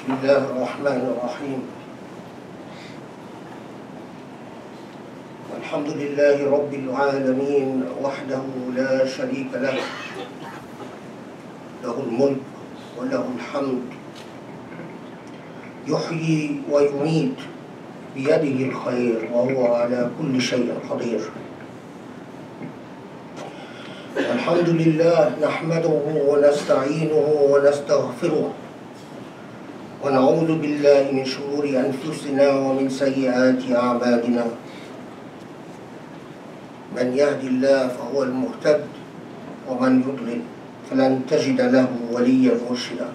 بسم الله الرحمن الرحيم الحمد لله رب العالمين وحده لا شريك له له الملك وله الحمد يحيي ويميت بيده الخير وهو على كل شيء قدير. الحمد لله نحمده ونستعينه ونستغفره ونعوذ بالله من شرور أنفسنا ومن سيئات أعمالنا. من يهد الله فهو المهتد ومن يضلل فلن تجد له وليا مرشدا.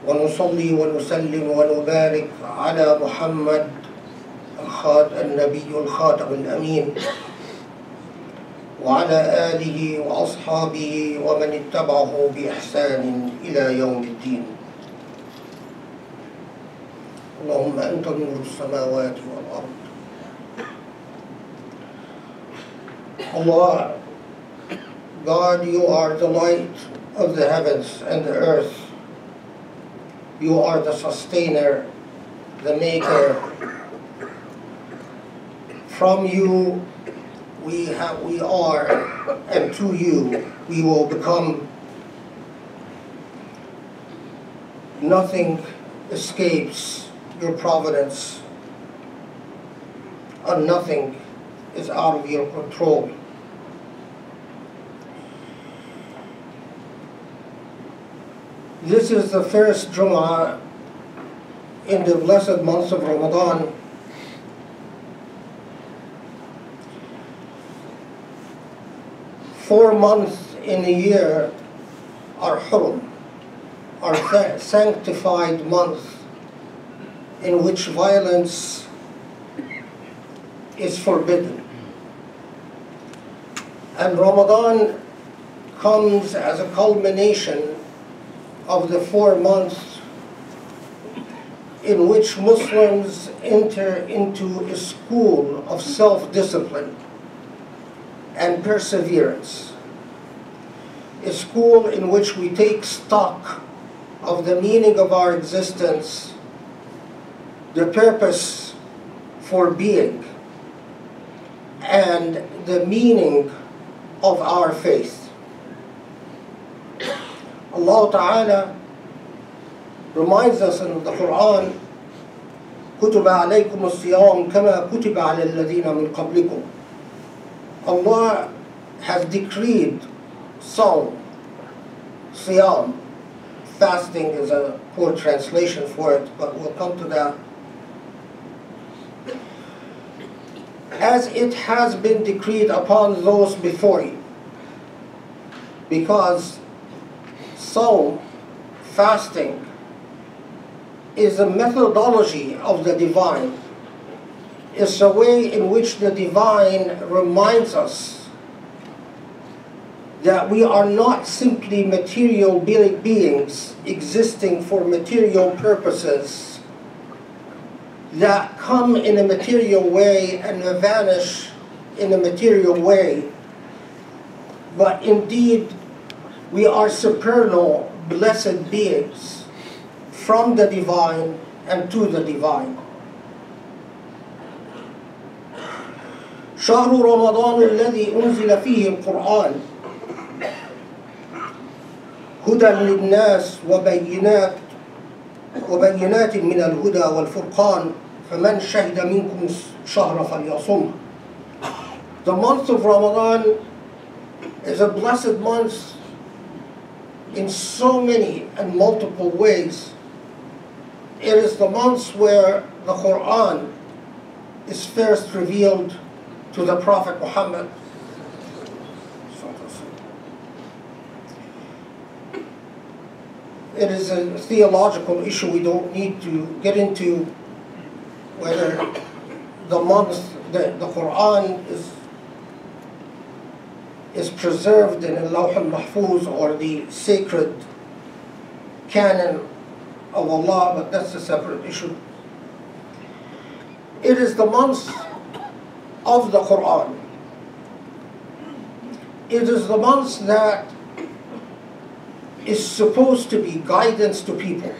ونصلي ونسلم ونبارك على محمد النبي الخاتم الأمين وعلى آله وأصحابه ومن اتبعه بإحسان إلى يوم الدين. اللهم أنت نور السماوات والأرض. Allah, God, you are the light of the heavens and the earth. You are the sustainer, the maker. From you we are, and to you we will become. Nothing escapes your providence, and nothing is out of your control. This is the first Jum'ah in the blessed month of Ramadan. Four months in a year are Hurum, are sanctified months in which violence is forbidden. And Ramadan comes as a culmination of the 4 months in which Muslims enter into a school of self-discipline and perseverance, a school in which we take stock of the meaning of our existence, the purpose for being, and the meaning of our faith. Allah Ta'ala reminds us in the Quran, كُتِبَ عَلَيْكُمُ الصِّيَامُ كَمَا كُتِبَ عَلَى الَّذِينَ مِنْ قَبْلِكُمْ. Allah has decreed Sawm, Siyam. Fasting is a poor translation for it, but we'll come to that. As it has been decreed upon those before you. Because Sawm, fasting, is a methodology of the divine. It's a way in which the divine reminds us that we are not simply material beings existing for material purposes that come in a material way and vanish in a material way, but indeed we are supernal, blessed beings from the divine and to the divine. شهر رمضان الذي أنزل فيه القرآن هدى للناس وبينات من الهدى والفرقان فمن شهد منكم الشهر فليصمه. The month of Ramadan is a blessed month in so many and multiple ways. It is the month where the Quran is first revealed to the Prophet Muhammad. It is a theological issue we don't need to get into, whether the month that the Quran is preserved in Al-Lawh al-Mahfuz or the sacred canon of Allah, but that's a separate issue. It is the month of the Quran. It is the month that is supposed to be guidance to people.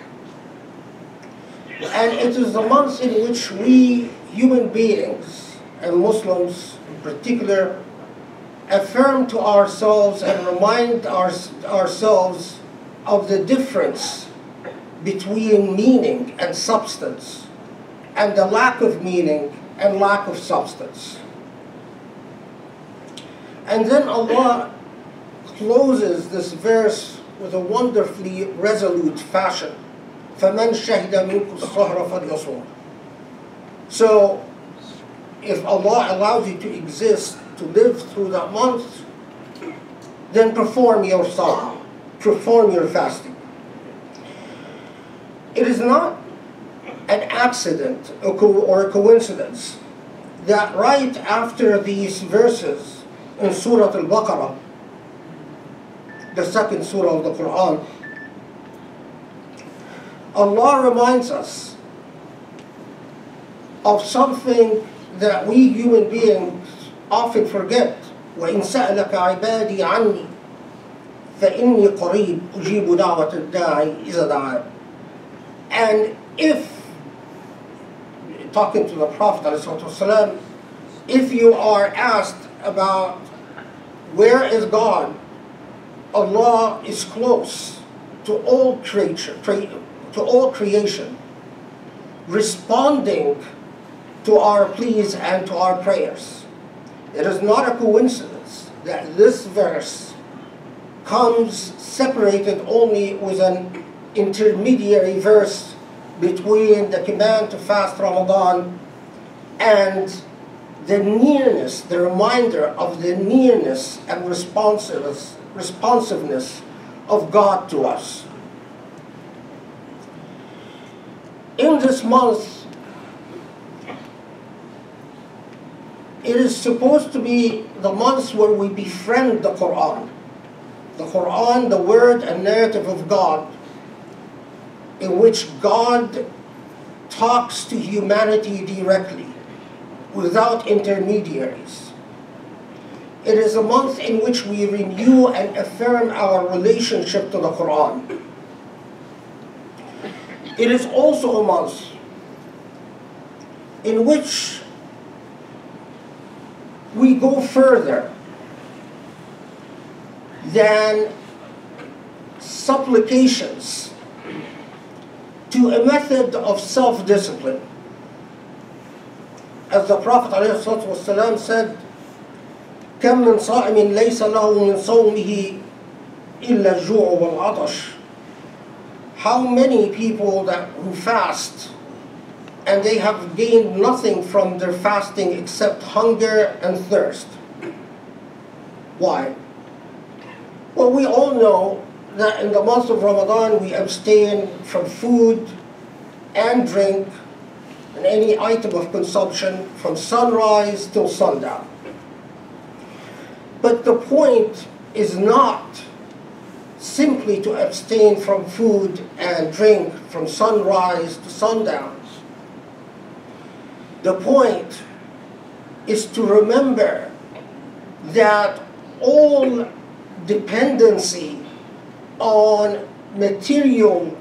And it is the month in which we human beings, and Muslims in particular, affirm to ourselves and remind ourselves of the difference between meaning and substance, and the lack of meaning and lack of substance. And then Allah closes this verse with a wonderfully resolute fashion. فَمَنْ شَهِدَ مِنْكُمُ الشَّهْرَ فَلْيَصُمْهُ. So, if Allah allows you to exist, to live through that month, then perform your salah, perform your fasting. It is not an accident or a coincidence that right after these verses in Surah Al-Baqarah, the second surah of the Quran, Allah reminds us of something that we human beings often forget. وَإِن سَأَلَكَ عِبَادِي عَنِّي فَإِنِّي قَرِيبٌ أُجِيبُ دَعْوَةَ الدَّاعِ إِذَا دَعَانِ. And if, talking to the Prophet ﷺ, if you are asked about where is God, Allah is close to all creation, responding to our pleas and to our prayers. It is not a coincidence that this verse comes separated only with an intermediary verse between the command to fast Ramadan and the nearness, the reminder of the nearness and responsiveness of God to us. In this month, it is supposed to be the month where we befriend the Quran. The Quran, the word and narrative of God, in which God talks to humanity directly, without intermediaries. It is a month in which we renew and affirm our relationship to the Quran. It is also a month in which we go further than supplications to a method of self-discipline. As the Prophet ﷺ said, كم من صائم ليس له من صومه إلا الجوع والعطش. How many people who fast and they have gained nothing from their fasting except hunger and thirst. Why? Well, we all know that in the month of Ramadan we abstain from food and drink and any item of consumption from sunrise till sundown. But the point is not simply to abstain from food and drink from sunrise to sundown. The point is to remember that all dependency on material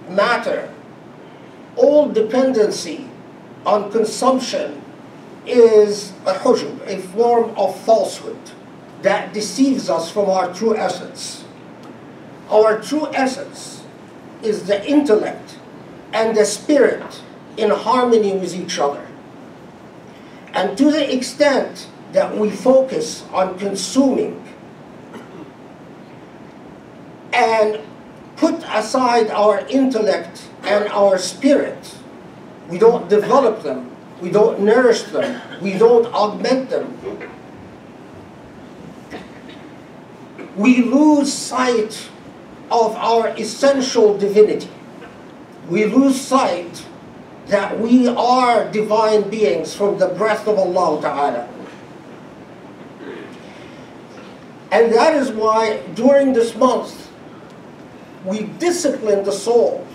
matter, all dependency on consumption is a hujub, a form of falsehood that deceives us from our true essence. Our true essence is the intellect and the spirit in harmony with each other. And to the extent that we focus on consuming and put aside our intellect and our spirit, we don't develop them, we don't nourish them, we don't augment them, we lose sight of our essential divinity. We lose sight that we are divine beings from the breath of Allah Ta'ala. And that is why during this month we discipline the soul,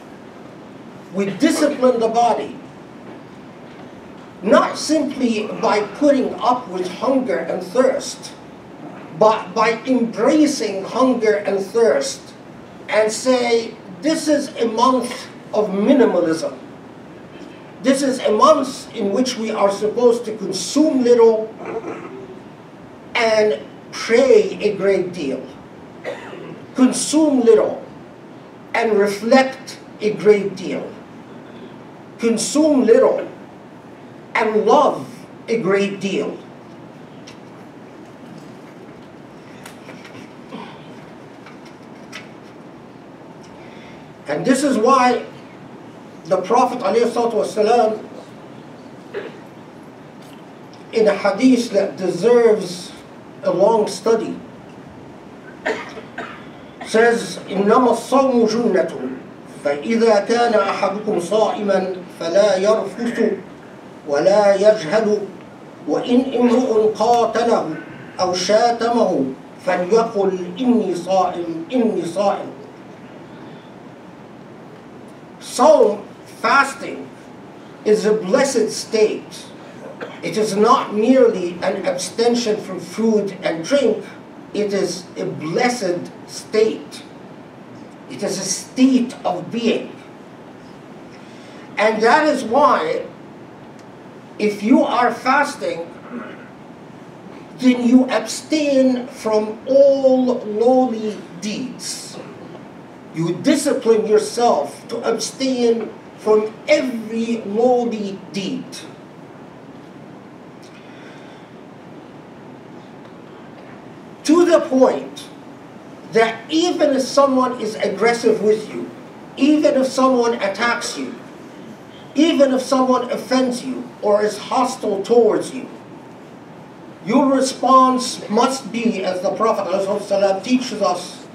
we discipline the body, not simply by putting up with hunger and thirst, but by embracing hunger and thirst and say, this is a month of minimalism. This is a month in which we are supposed to consume little and pray a great deal. Consume little and reflect a great deal. Consume little and love a great deal. And this is why the Prophet ﷺ, in a hadith that deserves a long study, says, إنما الصوم جنة فإذا كان أحدكم صائما فلا يرفث ولا يجهل وإن امرؤ قاتله أو شاتمه فليقل إني صائم إني صائم. Sawm, fasting, is a blessed state. It is not merely an abstention from food and drink. It is a blessed state. It is a state of being. And that is why, if you are fasting, then you abstain from all lowly deeds. You discipline yourself to abstain from every lowly deed. To the point that even if someone is aggressive with you, even if someone attacks you, even if someone offends you or is hostile towards you, your response must be, as the Prophet ﷺ teaches us,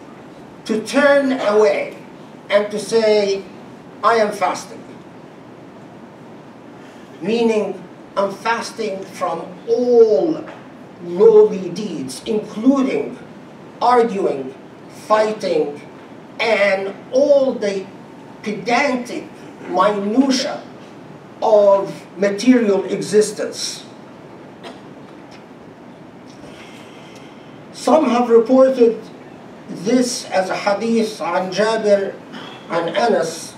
to turn away and to say, I am fasting. Meaning, I'm fasting from all lowly deeds, including arguing, fighting, and all the pedantic minutiae of material existence. Some have reported this as a hadith an Jabir and Anas.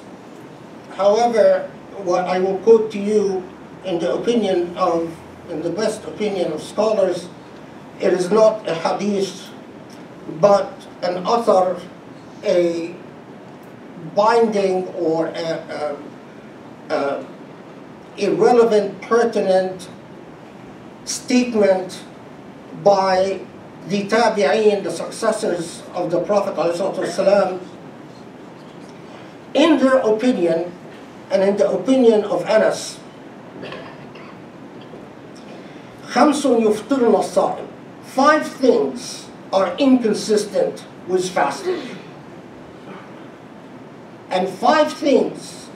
However, what I will quote to you in the best opinion of scholars, it is not a hadith, but an author, a binding or a irrelevant, pertinent statement by the tabi'een, the successors of the Prophet ﷺ, in their opinion, and in the opinion of Anas, خمس يفطرن الصائم. 5 things are inconsistent with fasting. And 5 things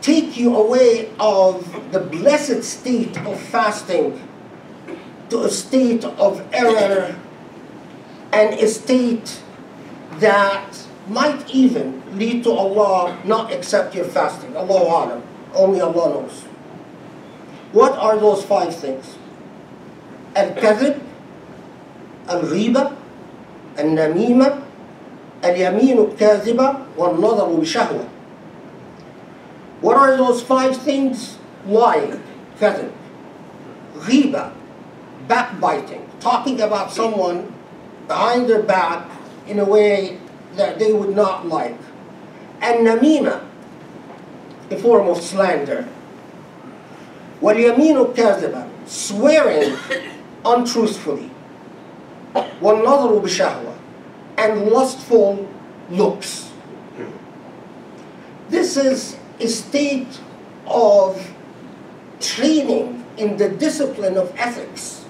take you away of the blessed state of fasting to a state of error and a state that might even lead to Allah not accept your fasting. Allahu A'lam. Only Allah knows. What are those 5 things? Al-Kadhib, Al-Ghiba, Al-Namima, Al-Yaminu Al-Kadhiba, Wal-Nadaru Bishahwa. What are those 5 things? Lying, Kadhib. Ghiba, backbiting, talking about someone behind their back in a way that they would not like. And namima, a form of slander. وَالْيَمِينُ كَاذِبًا, swearing untruthfully. وَالنَّظَرُ بِشَهْوَةٍ, and lustful looks. This is a state of training in the discipline of ethics,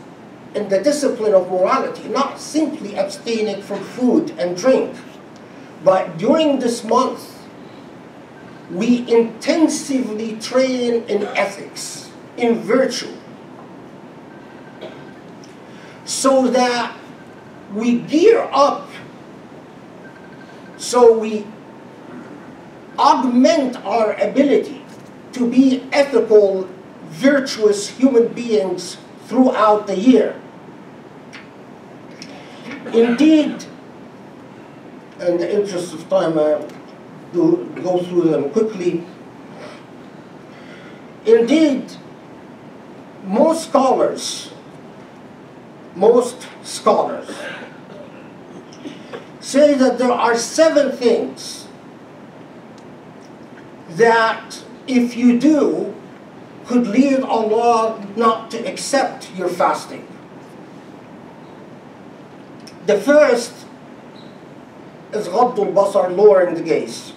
in the discipline of morality, not simply abstaining from food and drink. But during this month, we intensively train in ethics, in virtue, so that we gear up, so we augment our ability to be ethical, virtuous human beings throughout the year. Indeed, in the interest of time, I'll go through them quickly. Indeed, most scholars say that there are 7 things that, if you do, could lead Allah not to accept your fasting. The first is غض البصر, lowering the gaze.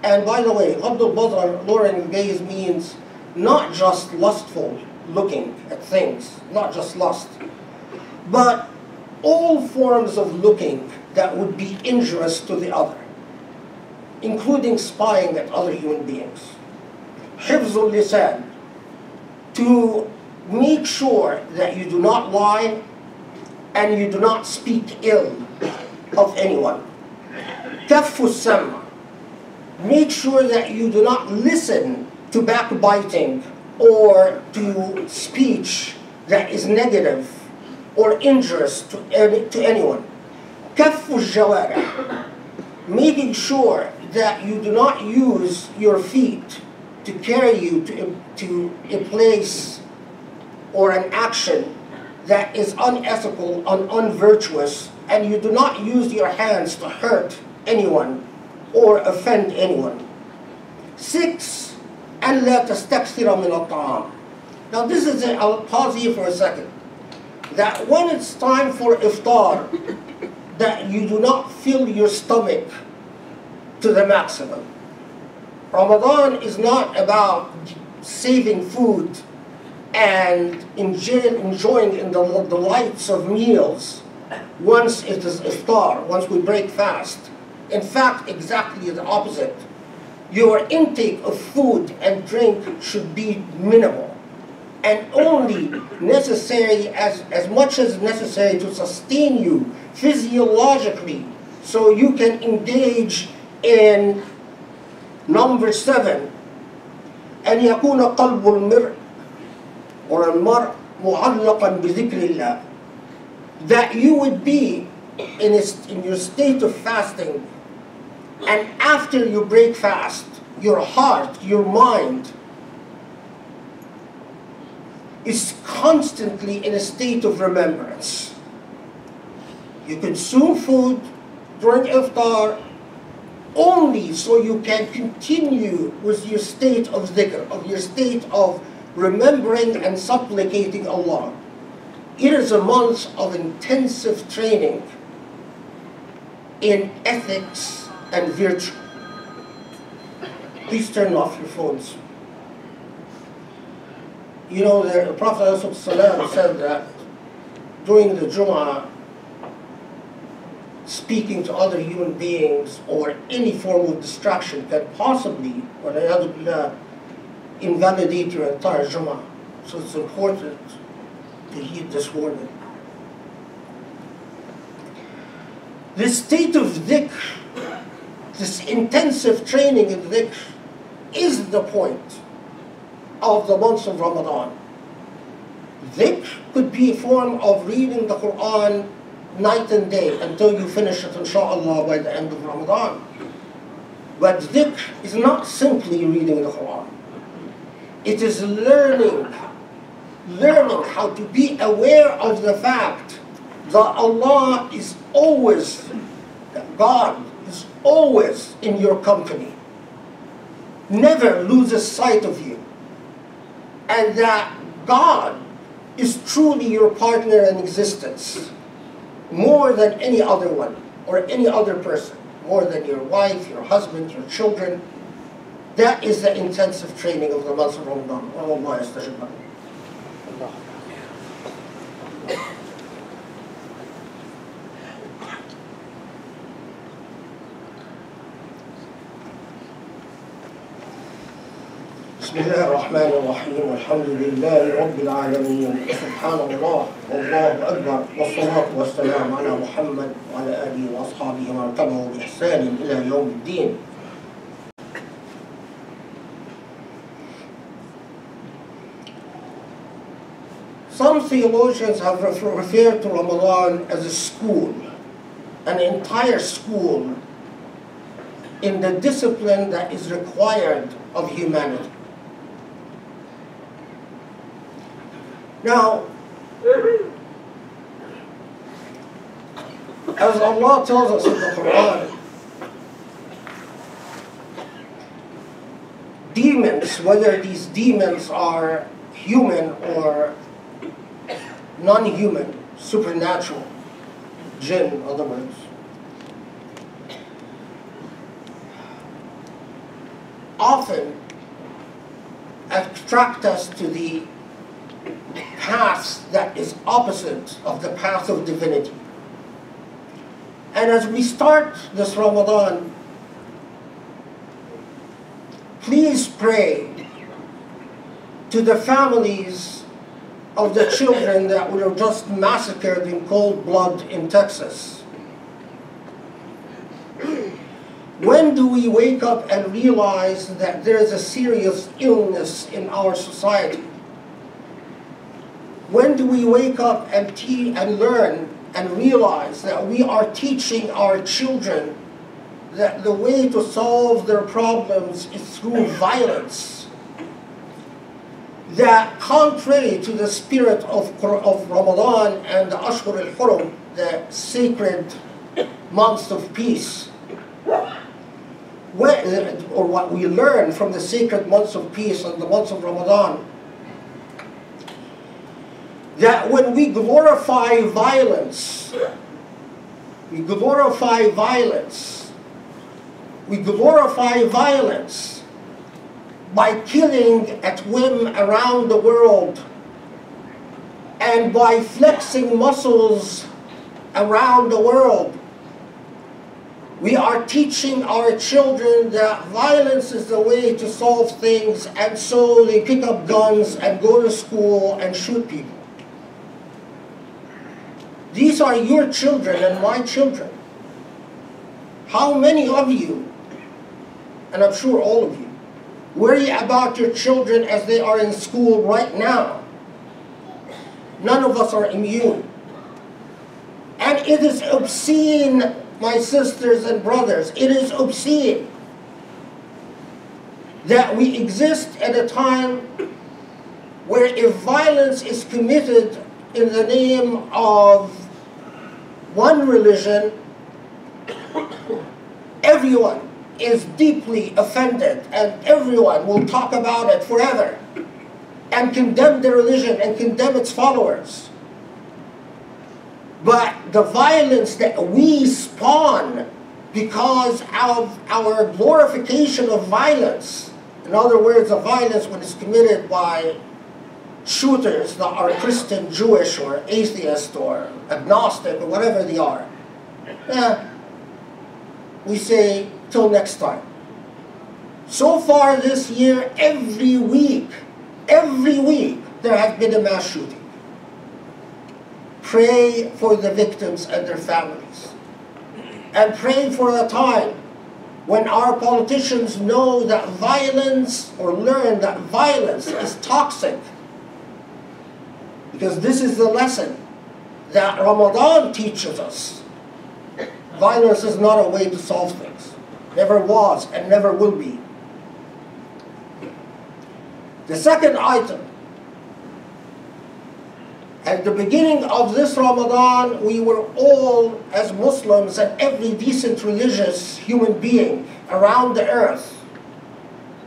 And by the way, غض البصر, lowering the gaze, means not just lustful looking at things, not just lust, but all forms of looking that would be injurious to the other, including spying at other human beings. حفظ اللسان, to make sure that you do not lie and you do not speak ill of anyone. كف السمع, make sure that you do not listen to backbiting or to speech that is negative or injurious to anyone. كف الجوارح, making sure that you do not use your feet to carry you to a place or an action that is unethical and unvirtuous, and you do not use your hands to hurt anyone or offend anyone. 6, ألا تستكثر من الطعام. Now this is I'll pause here for a second. That when it's time for iftar, that you do not fill your stomach to the maximum. Ramadan is not about saving food and enjoying in the delights of meals once it is iftar, once we break fast. In fact, exactly the opposite. Your intake of food and drink should be minimal and only necessary as much as necessary to sustain you physiologically so you can engage in number 7, أن يكون قلب المرء or المرء معلقا بذكر الله, that you would be in your state of fasting, and after you break fast, your heart, your mind is constantly in a state of remembrance. You consume food during iftar only so you can continue with your state of dhikr, of your state of remembering and supplicating Allah. It is a month of intensive training in ethics and virtue. Please turn off your phones. You know, the Prophet ﷺ said that during the Jum'ah, speaking to other human beings or any form of distraction can possibly, or invalidate your entire Jum'ah. So it's important to heed this warning. This state of dhikr, this intensive training in dhikr, is the point of the month of Ramadan. Dhikr could be a form of reading the Quran night and day until you finish it, inshallah, by the end of Ramadan. But dhikr is not simply reading the Quran. It is learning how to be aware of the fact that Allah is always, that God is always in your company, never loses sight of you, and that God is truly your partner in existence, more than any other one, or any other person, more than your wife, your husband, your children. That is the intensive training of the month of Ramadan. Allah yastajib lakum. بسم الله الرحمن الرحيم والحمد لله رب العالمين سبحان الله والله أكبر والصلاة والسلام على محمد وعلى آله وأصحابه ومن تبعه بإحسان إلى يوم الدين. Some theologians have referred to Ramadan as a school, an entire school in the discipline that is required of humanity. Now, as Allah tells us in the Quran, demons, whether these demons are human or non-human, supernatural, jinn, in other words, often attract us to the path that is opposite of the path of divinity. And as we start this Ramadan, please pray to the families of the children that were just massacred in cold blood in Texas. When do we wake up and realize that there is a serious illness in our society? When do we wake up and learn and realize that we are teaching our children that the way to solve their problems is through violence? That contrary to the spirit of Ramadan and the Ashhur al-Hurum, the sacred months of peace, or what we learn from the sacred months of peace and the months of Ramadan, that when we glorify violence, we glorify violence by killing at whim around the world and by flexing muscles around the world. We are teaching our children that violence is the way to solve things, and so they pick up guns and go to school and shoot people. These are your children and my children. How many of you, and I'm sure all of you, worry about your children as they are in school right now? None of us are immune. And it is obscene, my sisters and brothers, it is obscene that we exist at a time where if violence is committed in the name of one religion, everyone is deeply offended and everyone will talk about it forever and condemn the religion and condemn its followers. But the violence that we spawn because of our glorification of violence, in other words, the violence when it's committed by shooters that are Christian, Jewish, or atheist, or agnostic, or whatever they are, we say, till next time. So far this year, every week, there has been a mass shooting. Pray for the victims and their families. And pray for a time when our politicians know that violence, or learn that violence is toxic. Because this is the lesson that Ramadan teaches us. Violence is not a way to solve things. Never was and never will be. The second item. At the beginning of this Ramadan, we were all, as Muslims and every decent religious human being around the earth,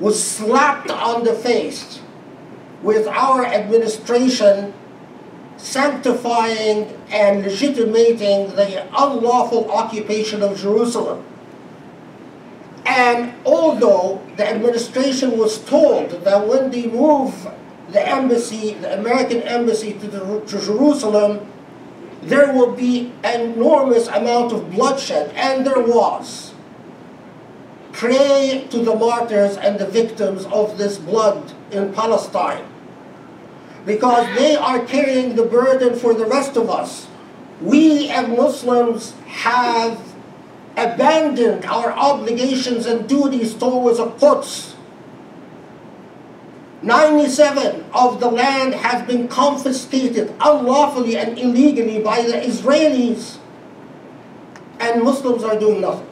was slapped on the face with our administration sanctifying and legitimating the unlawful occupation of Jerusalem. And although the administration was told that when they move the embassy, the American embassy to Jerusalem, there will be an enormous amount of bloodshed, and there was. Pray to the martyrs and the victims of this blood in Palestine, because they are carrying the burden for the rest of us. We as Muslims have abandoned our obligations and duties towards the Quds. 97% of the land has been confiscated unlawfully and illegally by the Israelis. and Muslims are doing nothing.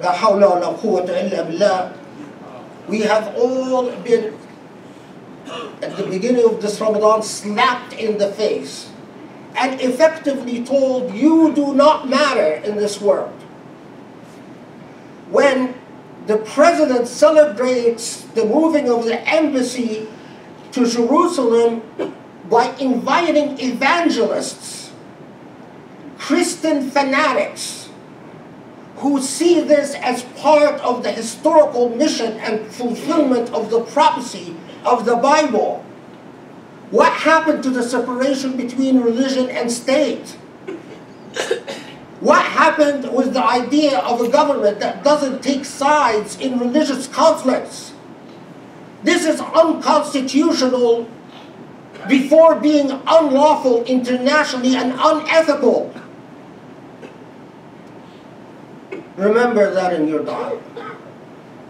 La hawla wa la quwwata illa billah. We have all been, at the beginning of this Ramadan, slapped in the face and effectively told, you do not matter in this world. When the president celebrates the moving of the embassy to Jerusalem by inviting evangelists, Christian fanatics, who see this as part of the historical mission and fulfillment of the prophecy of the Bible. What happened to the separation between religion and state? What happened with the idea of a government that doesn't take sides in religious conflicts? This is unconstitutional before being unlawful internationally and unethical. Remember that in your diary.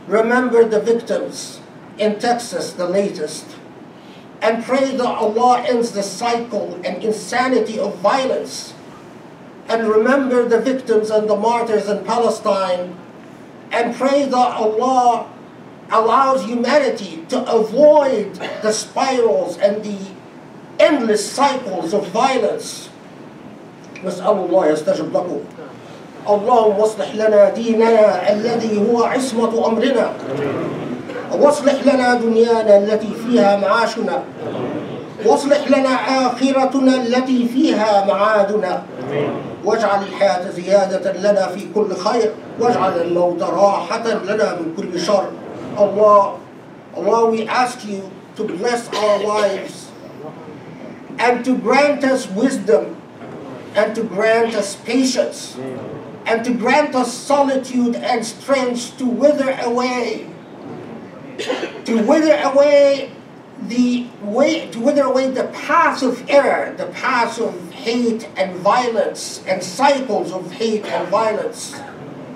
Remember the victims in Texas, the latest, and pray that Allah ends the cycle and insanity of violence. And remember the victims and the martyrs in Palestine, and pray that Allah allows humanity to avoid the spirals and the endless cycles of violence. نسأل الله يستجب لكم. اللهم اصلح لنا ديننا الذي هو عصمة أمرنا، واصلح لنا دنيانا التي فيها معاشنا، واصلح لنا آخرتنا التي فيها معادنا، واجعل الحياة زيادة لنا في كل خير، واجعل الموت راحة لنا من كل شر. Allah, we ask you to bless our lives and to grant us wisdom and to grant us patience and to grant us solitude and strength to wither away the paths of error, the paths of hate and violence and cycles of hate and violence,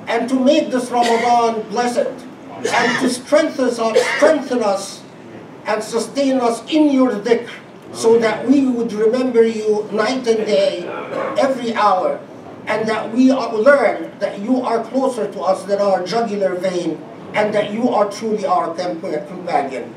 and to make this Ramadan blessed, and to strengthen us and sustain us in your dhikr, so that we would remember you night and day, every hour, and that we learn that you are closer to us than our jugular vein, and that you are truly our companion.